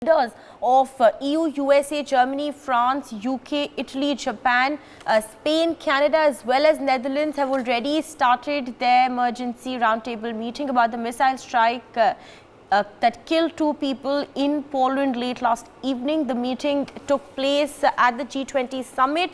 Leaders of EU, USA, Germany, France, UK, Italy, Japan, Spain, Canada as well as Netherlands have already started their emergency roundtable meeting about the missile strike that killed 2 people in Poland late last evening. The meeting took place at the G20 summit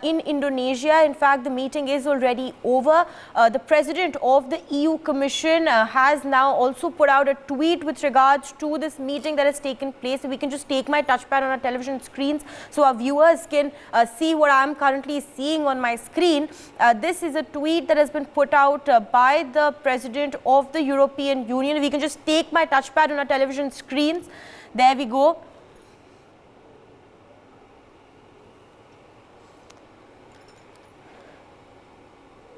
in Indonesia. In fact, the meeting is already over. The president of the EU Commission has now also put out a tweet with regards to this meeting that has taken place. We can just take my touchpad on our television screens so our viewers can see what I'm currently seeing on my screen. This is a tweet that has been put out by the president of the European Union. We can just take my touchpad on our television screens. There we go.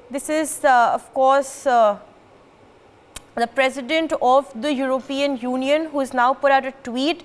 This is, of course, the president of the European Union, who has now put out a tweet.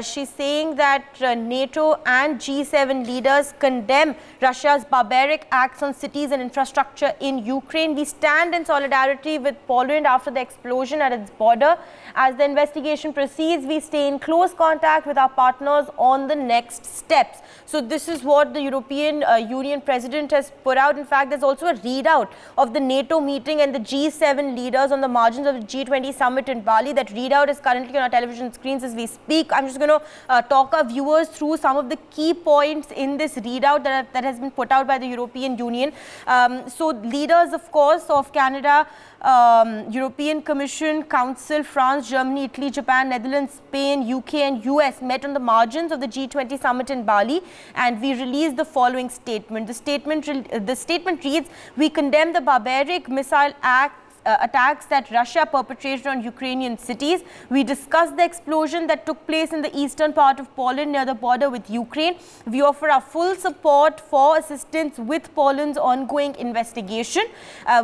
She's saying that NATO and G7 leaders condemn Russia's barbaric acts on cities and infrastructure in Ukraine. We stand in solidarity with Poland after the explosion at its border. As the investigation proceeds, we stay in close contact with our partners on the next steps. So this is what the European Union president has put out. In fact, there's also a readout of the NATO meeting and the G7 leaders on the margins of the G20 summit in Bali. That readout is currently on our television screens as we speak. I'm just going to talk our viewers through some of the key points in this readout that has been put out by the European Union. So leaders, of course, of Canada, European Commission, Council, France, Germany, Italy, Japan, Netherlands, Spain, UK and US met on the margins of the G20 summit in Bali, and we released the following statement. The statement reads, "We condemn the barbaric missile attacks that Russia perpetrated on Ukrainian cities. We discussed the explosion that took place in the eastern part of Poland near the border with Ukraine. We offer our full support for assistance with Poland's ongoing investigation.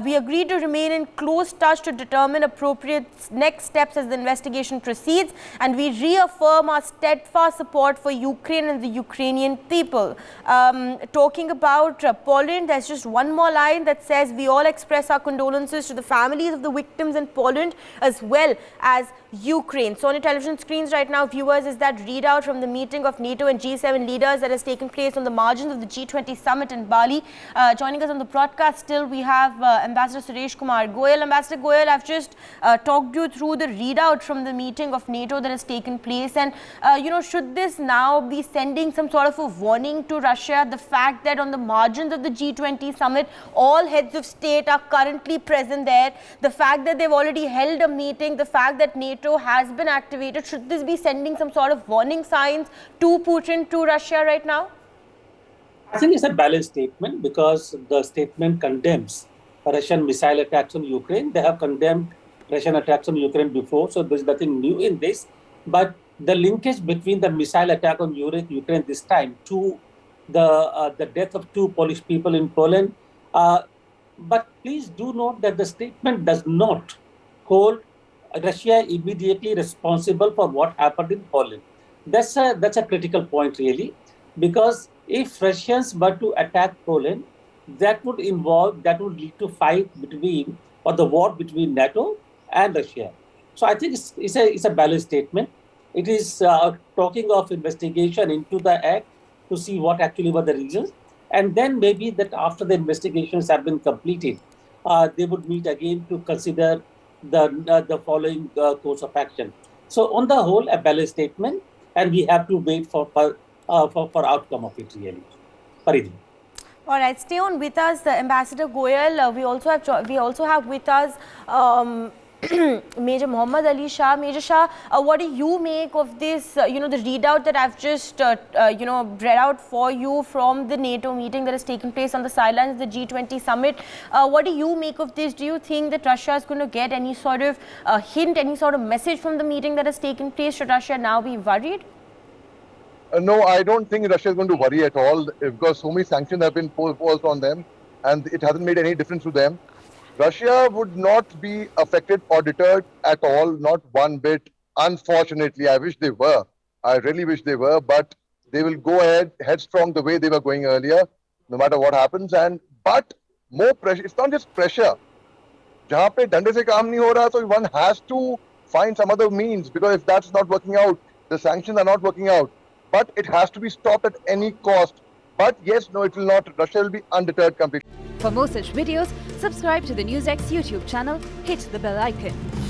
We agree to remain in close touch to determine appropriate next steps as the investigation proceeds, and we reaffirm our steadfast support for Ukraine and the Ukrainian people." Talking about Poland, there's just one more line that says, "We all express our condolences to the families of the victims in Poland as well as Ukraine." So on your television screens right now, viewers, is that readout from the meeting of NATO and G7 leaders that has taken place on the margins of the G20 summit in Bali. Joining us on the broadcast still, we have Ambassador Suresh Kumar Goyal. Ambassador Goyal, I've just talked you through the readout from the meeting of NATO that has taken place, and should this now be sending some sort of a warning to Russia, the fact that on the margins of the G20 summit, all heads of state are currently present there, the fact that they've already held a meeting, the fact that NATO has been activated, should this be sending some sort of warning signs to Putin, to Russia right now? I think it's a balanced statement, because the statement condemns Russian missile attacks on Ukraine. They have condemned Russian attacks on Ukraine before, so there's nothing new in this. But the linkage between the missile attack on Ukraine this time to the death of 2 Polish people in Poland, but please do note that the statement does not hold Russia immediately responsible for what happened in Poland. That's a critical point, really, because if Russians were to attack Poland, that would lead to fight between, or the war between NATO and Russia. So I think it's a balanced statement. It is talking of investigation into the act to see what actually were the reasons. And then maybe that after the investigations have been completed, they would meet again to consider the following course of action. So on the whole, a balanced statement, and we have to wait for outcome of it, really. Paridhi. All right, stay on with us, Ambassador Goyal. We also have with us Major Muhammad Ali Shah. Major Shah, what do you make of this, the readout that I've just, read out for you from the NATO meeting that has taken place on the sidelines of the G20 summit? What do you make of this? Do you think that Russia is going to get any sort of hint, any sort of message from the meeting that has taken place? Should Russia now be worried? No, I don't think Russia is going to worry at all, because so many sanctions have been imposed on them and it hasn't made any difference to them. Russia would not be affected or deterred at all, not one bit. Unfortunately, I wish they were. I really wish they were, but they will go ahead headstrong the way they were going earlier, no matter what happens. But more pressure. It's not just pressure. जहाँ पे डंडे से काम नहीं हो रहा, so one has to find some other means, because if that's not working out, The sanctions are not working out. But it has to be stopped at any cost. But yes, no, it will not. Russia will be undeterred completely. For more such videos, subscribe to the NewsX YouTube channel, hit the bell icon.